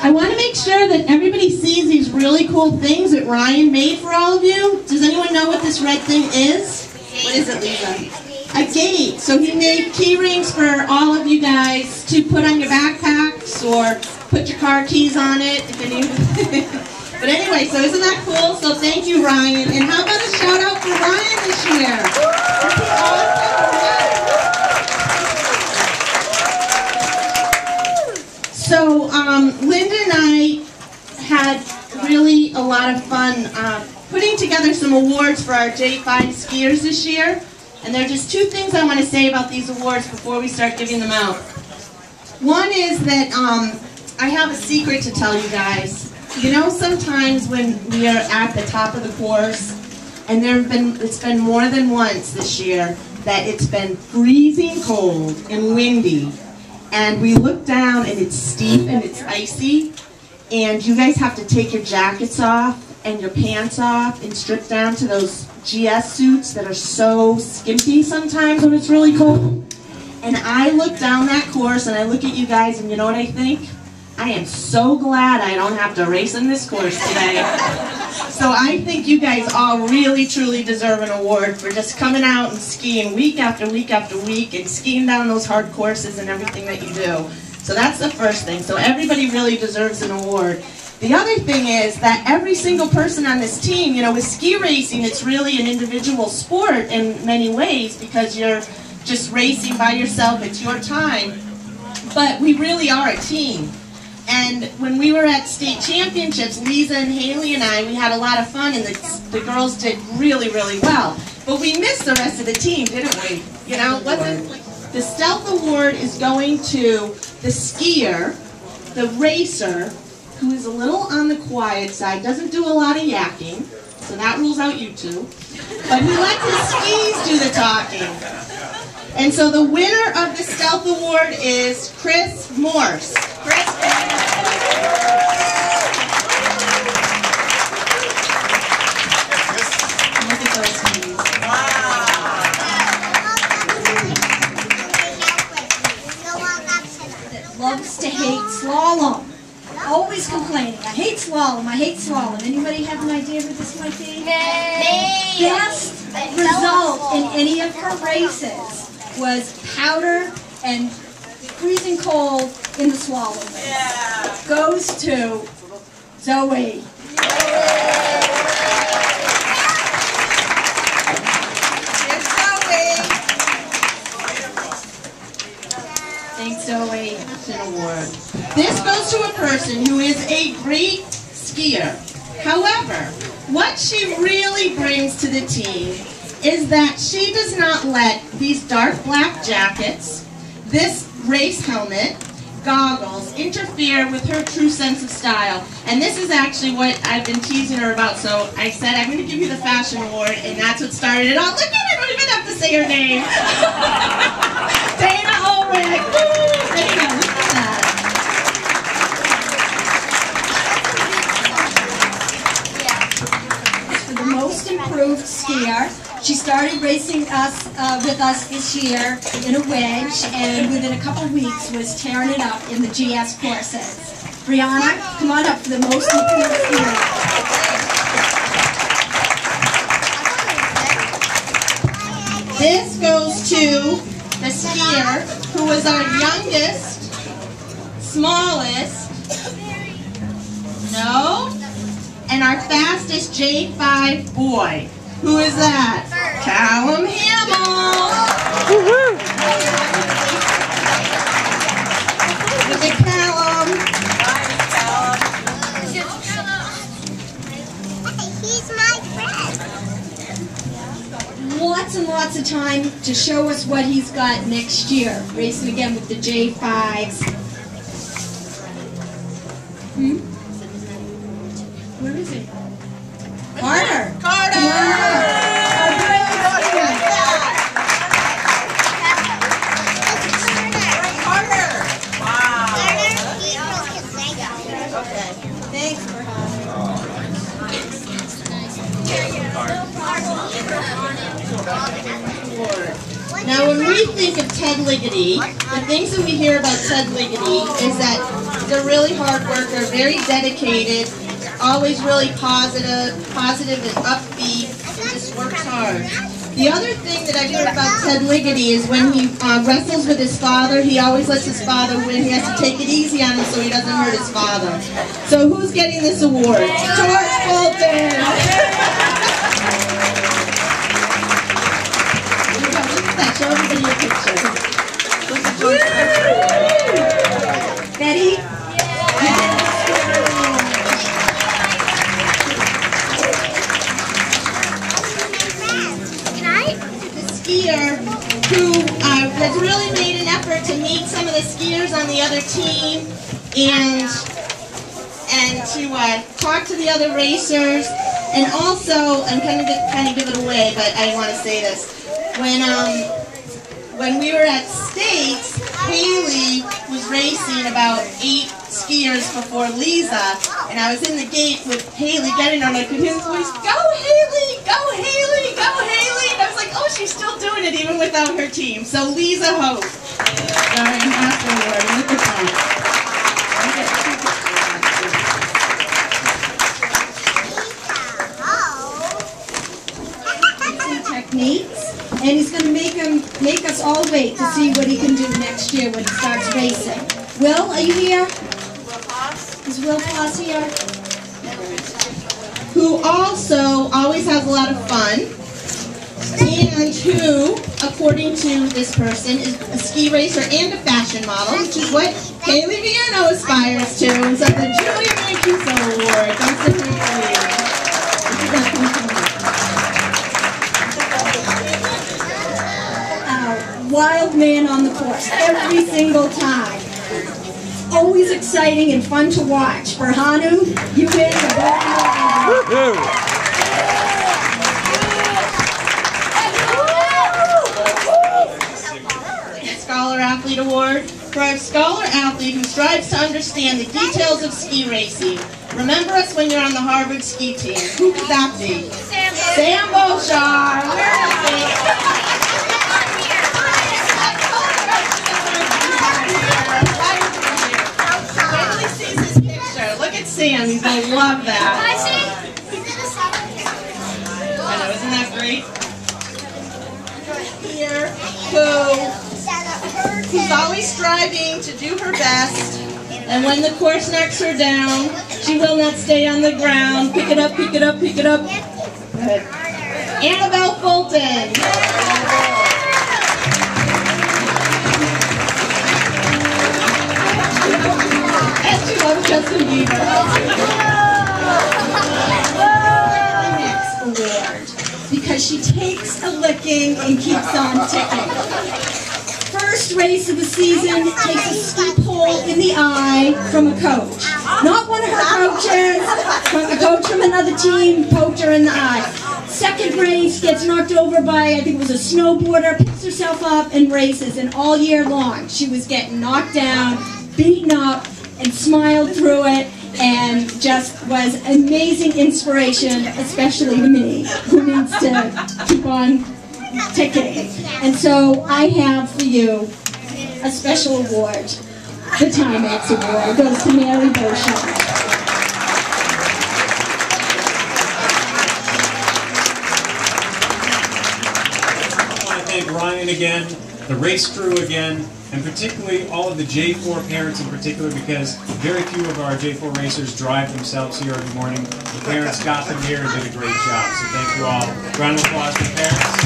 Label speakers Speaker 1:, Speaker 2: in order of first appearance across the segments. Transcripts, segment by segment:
Speaker 1: I want to make sure that everybody sees these really cool things that Ryan made for all of you. Does anyone know what this red thing is? What is it, Lisa? A gate. So he made key rings for all of you guys to put on your backpacks or put your car keys on it. If any. But anyway, so isn't that cool? So thank you, Ryan. And how about a shout out for Ryan this year? Isn't he awesome? So Linda and I had really a lot of fun putting together some awards for our J5 skiers this year. And there are just two things I want to say about these awards before we start giving them out. One is that I have a secret to tell you guys. You know, sometimes when we are at the top of the course, and it's been more than once this year that it's been freezing cold and windy, and we look down and it's steep and it's icy, and you guys have to take your jackets off and your pants off and strip down to those GS suits that are so skimpy sometimes when it's really cold. And I look down that course and I look at you guys, and you know what I think? I am so glad I don't have to race in this course today. So I think you guys all really truly deserve an award for just coming out and skiing week after week after week and skiing down those hard courses and everything that you do. So that's the first thing. So everybody really deserves an award. The other thing is that every single person on this team, you know, with ski racing, it's really an individual sport in many ways because you're just racing by yourself, it's your time. But we really are a team. And when we were at state championships, Lisa and Haley and I, we had a lot of fun, and the girls did really, really well. But we missed the rest of the team, didn't we? You know, the Stealth Award is going to the skier, the racer, who is a little on the quiet side, doesn't do a lot of yakking, so that rules out you two, but he lets his skis do the talking. And so the winner of the Stealth Award is Chris Morse. Chris. Look at those skis.
Speaker 2: Wow. Loves to hate slalom. Always complaining. I hate slalom. I hate slalom. Anybody have an idea what this might be? Best result in any of her races was powder and freezing cold in the slalom race. Yeah. Goes to Zoe.
Speaker 1: Thanks, Zoe. It's an award. This goes to a person who is a great skier. However, what she really brings to the team is that she does not let these dark black jackets, this race helmet, goggles, interfere with her true sense of style. And this is actually what I've been teasing her about. So I said, I'm going to give you the fashion award, and that's what started it all. Look at it, I don't even have to say her name. Dana Ulrich. Woo! Dana, look at that.
Speaker 2: It's for the most improved skier. She started racing with us this year in a wedge, and within a couple weeks was tearing it up in the GS courses. Brianna, come on up for the most improved skier.
Speaker 1: This goes to the skier who was our youngest, smallest, and our fastest J5 boy. Who is that? Callum Hamill. Look at Callum.
Speaker 3: He's my friend.
Speaker 2: Lots and lots of time to show us what he's got next year. Racing again with the J5s. Where is he? Carter!
Speaker 1: Carter! Carter! Wow! Okay. Thanks, Now when we think of Ted Ligety, the things that we hear about Ted Ligety is that they're really hard worker, very dedicated, always really positive and upbeat, and just works hard. The other thing that I hear about Ted Ligety is when he wrestles with his father, he always lets his father win. He has to take it easy on him so he doesn't hurt his father. So who's getting this award? George Fulton! Look at that. Show everybody your picture. Look at George.
Speaker 2: Betty?
Speaker 1: Skier who has really made an effort to meet some of the skiers on the other team and to talk to the other racers, and also I'm kind of give it away, but I want to say this. When we were at States, Haley was racing about 8 skiers before Lisa, and I was in the gate with Haley getting on. I could hear his voice, "Go Haley! Go Haley! Go Haley!" And I was like, oh, she's still doing it even without her team. So Lisa Hope, Ambassador Award. Look at that.
Speaker 2: Techniques, and he's going to make us all wait to see what he can do next year when he starts racing. Will, are you here? Is Will Foss here?
Speaker 1: Who also always has a lot of fun, and who, according to this person, is a ski racer and a fashion model, which is what Haley Viano aspires to. And so the Julia Mancuso Award goes to Haley.
Speaker 2: Wild man on the course every single time. Always exciting and fun to watch. For Hanu, you win the gold.
Speaker 1: Scholar Athlete Award for our scholar athlete who strives to understand the details of ski racing. Remember us when you're on the Harvard ski team. Who could that be? Sam Beauchard. Where is he? Sam, he's going to love that. I know, isn't that great? Here, who's always striving to do her best, and when the course knocks her down, she will not stay on the ground. Pick it up, pick it up, pick it up. Good. Annabelle Fulton. Justin Bieber.
Speaker 2: Award, because she takes a licking and keeps on ticking. First race of the season, takes a ski pole in the eye from a coach. Not one of her coaches, from a coach from another team, poked her in the eye. Second race, gets knocked over by, I think it was a snowboarder, picks herself up and races, and all year long she was getting knocked down, beaten up, and smiled through it, and just was amazing inspiration, especially to me, who needs to keep on ticking. And so I have for you a special award. The Timex Award goes to Mary Beauchamp.
Speaker 3: I want to thank Ryan again, the race crew again, and particularly all of the J4 parents in particular, because very few of our J4 racers drive themselves here every morning. The parents got them here and did a great job. So thank you all. Round of applause for the parents.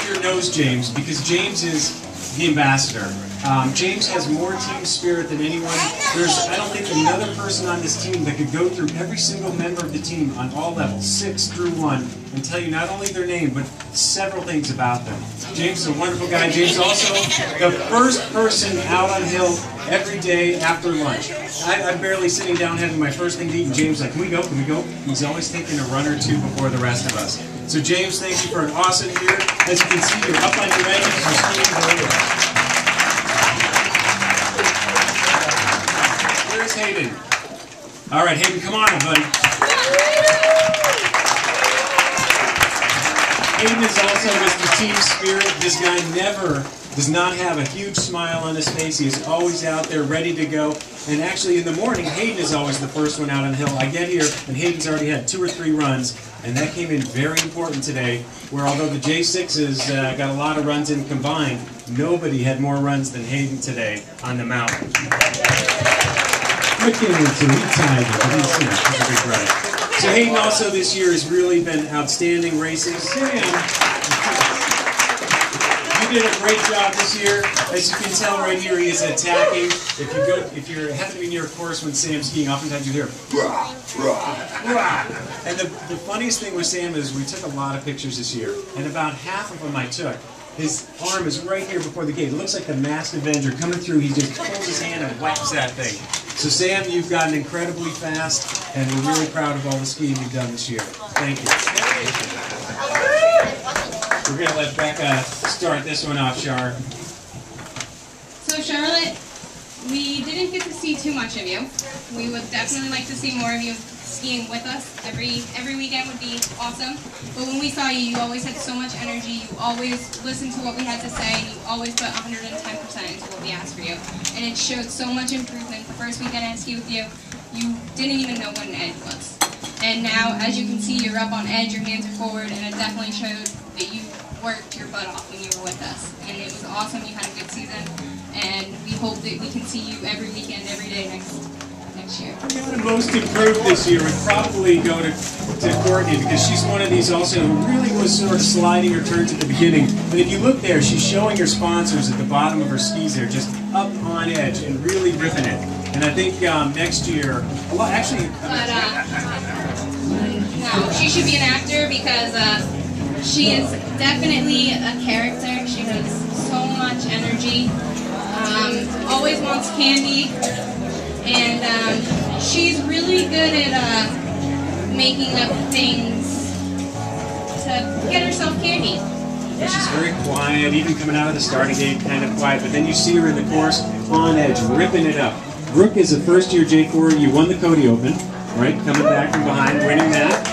Speaker 3: Your nose, James, because James is the ambassador. James has more team spirit than anyone. There's, I don't think, another person on this team that could go through every single member of the team on all levels, 6 through 1, and tell you not only their name, but several things about them. James is a wonderful guy. James is also the first person out on hill every day after lunch. I'm barely sitting down having my first thing to eat, and James is like, can we go, can we go? He's always taking a run or two before the rest of us. So James, thank you for an awesome year. As you can see, you're up on your rankings. You're skiing very well. Where's Hayden? All right, Hayden, come on, buddy. Hayden is also Mr. Team Spirit. This guy does not have a huge smile on his face. He is always out there ready to go. And actually in the morning, Hayden is always the first one out on the hill. I get here and Hayden's already had 2 or 3 runs, and that came in very important today, where although the J6s got a lot of runs in combined, nobody had more runs than Hayden today on the mountain. Rick gave it to me, he tied it, but he's a big brother. So Hayden also this year has really been outstanding racing. You did a great job this year. As you can tell right here, he is attacking. If you happen to be near a course when Sam's skiing, oftentimes you hear rah, rah, rah. And the funniest thing with Sam is we took a lot of pictures this year, and about half of them I took. His arm is right here before the gate. It looks like the Masked Avenger coming through. He just pulls his hand and whacks that thing. So Sam, you've gotten incredibly fast, and we're really proud of all the skiing you've done this year. Thank you. We're going to let Becca start this one off, Char.
Speaker 4: So Charlotte, we didn't get to see too much of you. We would definitely like to see more of you skiing with us. Every weekend would be awesome. But when we saw you, you always had so much energy. You always listened to what we had to say. You always put 110% into what we asked for you. And it showed so much improvement. The first weekend I skied with you, you didn't even know what an edge was. And now, as you can see, you're up on edge, your hands are forward, and it definitely showed that you worked your butt off when you were with us. And it was awesome. You had a good season. And we hope that we can see you every weekend, every day next year.
Speaker 3: The most improved this year would probably go to Courtney, because she's one of these also who really was sort of sliding her turns at the beginning. But if you look there, she's showing her sponsors at the bottom of her skis there, just up on edge and really ripping it. And I think next year, well, actually...
Speaker 4: no, she should be an actor because she is definitely a character. She has so much energy, always wants candy. And she's really good at making up things to get herself candy.
Speaker 3: Yeah, she's very quiet, even coming out of the starting gate, kind of quiet. But then you see her in the course, on edge, ripping it up. Brooke is a first-year J4. You won the Cody Open, right? Coming back from behind, winning that.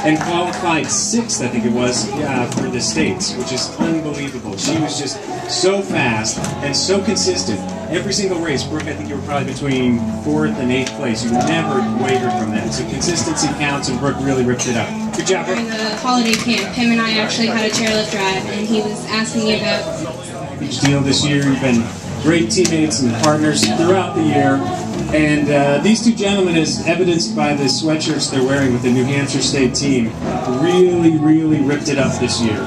Speaker 3: And qualified 6th, I think it was, for the States, which is unbelievable. She was just so fast and so consistent. Every single race, Brooke, I think you were probably between 4th and 8th place. You never wavered from that. So consistency counts, and Brooke really ripped it up. Good job, Brooke.
Speaker 4: During the holiday camp, him and I actually had a chairlift drive, and he was asking me about
Speaker 3: each deal this year. You've been great teammates and partners throughout the year. And these two gentlemen, as evidenced by the sweatshirts they're wearing with the New Hampshire State team, really, really ripped it up this year.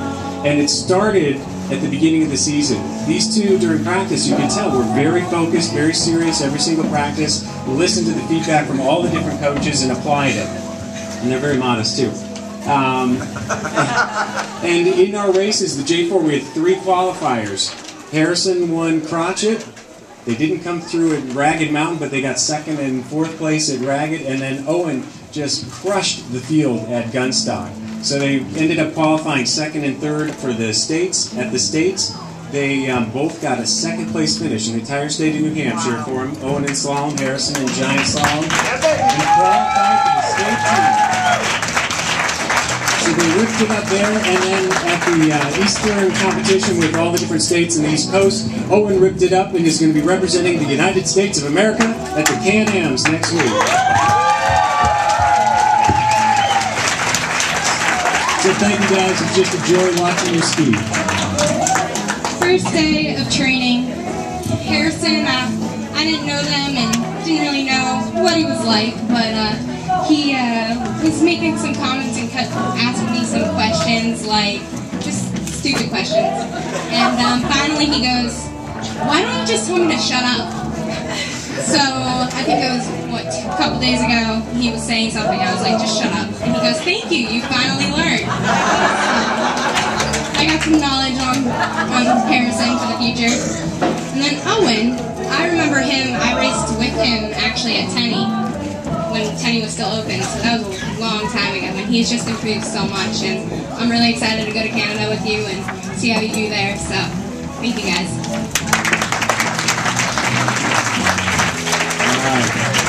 Speaker 3: And it started at the beginning of the season. These two, during practice, you can tell, were very focused, very serious every single practice, listened to the feedback from all the different coaches and applied it. And they're very modest, too. And in our races, the J4, we had 3 qualifiers. Harrison won Crotchet. They didn't come through at Ragged Mountain, but they got 2nd and 4th place at Ragged, and then Owen just crushed the field at Gunstock. So they ended up qualifying 2nd and 3rd for the States. At the States, they both got a 2nd place finish in the entire state of New Hampshire for them. Owen in slalom, Harrison in giant slalom, and qualified for the state team. So they ripped it up there, and then at the Eastern competition with all the different states in the East Coast, Owen ripped it up and is going to be representing the United States of America at the Can-Ams next week. So thank you guys, it's just a joy watching you ski.
Speaker 4: first day of training. Harrison, I didn't know them and didn't really know what he was like, but he was making some comments and kept asking me some questions, like just stupid questions. And finally he goes, "Why don't you just tell me to shut up?" So I think it was, what, a couple days ago, he was saying something, I was like, "Just shut up." And he goes, "Thank you, you finally learned." I got some knowledge on Harrison for the future. And then Owen, I remember him, I raced with him actually at Tenny, when Tenny was still open, so that was a long time ago, and he's just improved so much, and I'm really excited to go to Canada with you and see how you do there, so thank you guys.
Speaker 3: All right.